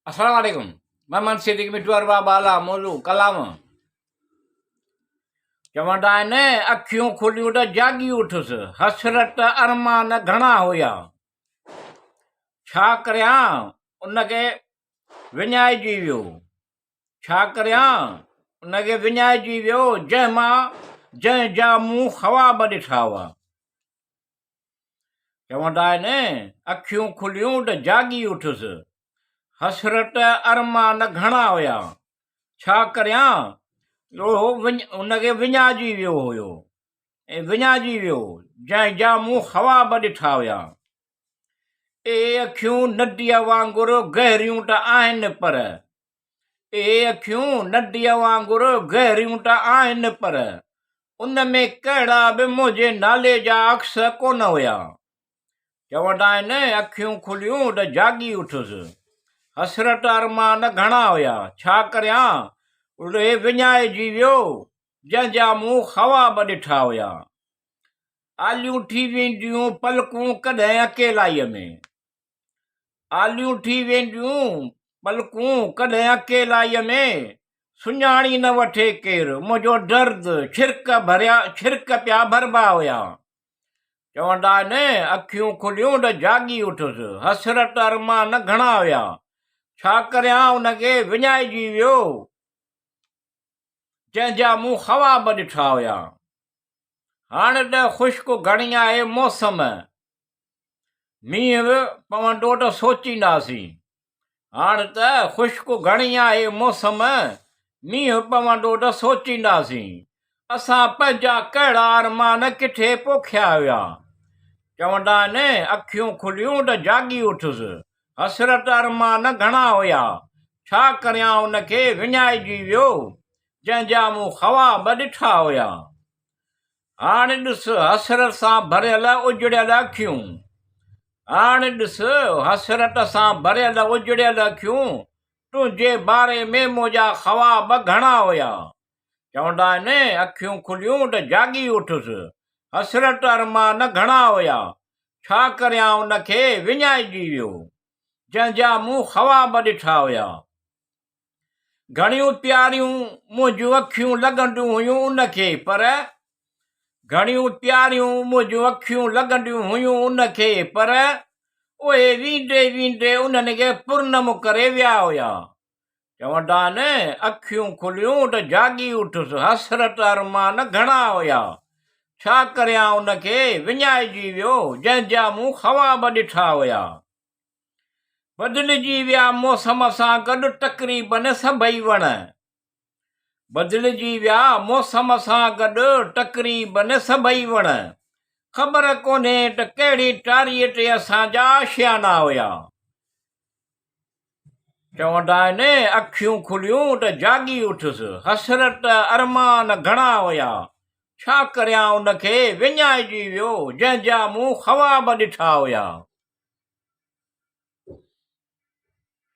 अस्सलाम वालेकुम। मैं सिद्दीक मिठू अरबाब बाला मौजू क़लाम। चवंदा आहिनि अखियूं खुलियूं त जाॻी उठुसि, हसरत अरमान घणा हुया, छा करियां उनखे विञाइजी वियो, छा करियां उनखे विञाइजी वियो, जंहिंजा मूं ख़्वाब ॾिठा हुआ। चवंदा आहिनि अखियूं खुलियूं त जाॻी उठुसि, हसरत अरमान घणा हुया, छा करियां उनखे विञाइजी वियो हुयो ऐं विञाइजी वियो, जंहिंजा मूं ख़्वाब ॾिठा हुया। अखियूं नदीअ वांगुरु गहरियूं त आहिनि पर, अखियूं नदीअ वांगुरु गहरियूं त आहिनि पर, उन में कहिड़ा बि मुंहिंजे नाले जा अक्स कोन हुया। चवंदा आहिनि अखियूं खुलियूं त जाॻी उठुसि, हसरत अरमान घणा हुया, छा करियां उहे विञाइजी वियो, जंहिंजा मूं ख़्वाब ॾिठा हुया। आलियूं थी वेंदियूं पलकूं कॾहिं अकेलाईअ में, आलियूं थी वेंदियूं पलकूं कॾहिं अकेलाईअ में, सुञाणी न वठे केरु मुंहिंजो दर्द, छिरक पिया भरबा हुया। चवंदा आहिनि अखियूं खुलियूं त जाॻी उठुसि, हसरत अरमान घणा हुया, छा करियां उनखे विञाइजी वियो, जंहिंजा मूं ख़्वाब ॾिठा हुया। हाणे त ख़ुश्क घणी आहे मौसम, मींहुं पवंदो त सोचींदासीं। हाणे त ख़ुश्क घणी आहे मौसम, मींहुं पवंदो त सोचींदासीं, असां पंहिंजा कहिड़ा अरमान किथे पोखिया हुया। चवंदा आहिनि अखियूं खुलियूं त जाॻी उठुसि, हसरत अरमान घणा हुया, छा करियां उनखे विञाइजी वियो, जंहिंजा मूं ख़्वाब ॾिठा हुया। हाणे ॾिस हसरत सां भरियल उजड़ियल अखियूं, हाणे ॾिस हसरत सां भरियल उजड़ियल अखियूं, तुंहिंजे बारे में मुंहिंजा ख़्वाब घणा हुया। चवंदा आहिनि अखियूं खुलियूं त जाॻी उठुसि, हसरत अरमान घणा हुया, छा करियां उनखे विञाइजी वियो, जंहिंजा मूं ख़्वाब ॾिठा हुया। घणियूं प्यारियूं मुंहिंजूं अखियूं लॻंदियूं हुयूं उनखे, पर घणियूं प्यारियूं मुंहिंजूं अखियूं लॻंदियूं हुयूं उनखे, पर उहे वींदे वींदे उन्हनि खे पुरनम करे विया हुया। चवंदा आहिनि अखियूं खुलियूं त जाॻी उठुसि, हसरत अरमान घणा हुया, छा करियां उनखे विञाइजी वियो, जंहिंजा मूं ख़्वाब ॾिठा हुया। बदिलजी विया मौसम सां गॾु तक़रीबन सभई वण, बदिलजी विया मौसम सां गॾु तक़रीबन सभई वण, ख़बर कोन्हे त कहिड़ी टारीअ ते असांजा आशियाना हुया। चवंदा आहिनि अखियूं खुलियूं त जाॻी उठुसि, हसरत अरमान घणा हुया, छा करियां उनखे विञाइजी वियो, जंहिंजा मूं ख़्वाब ॾिठा हुया।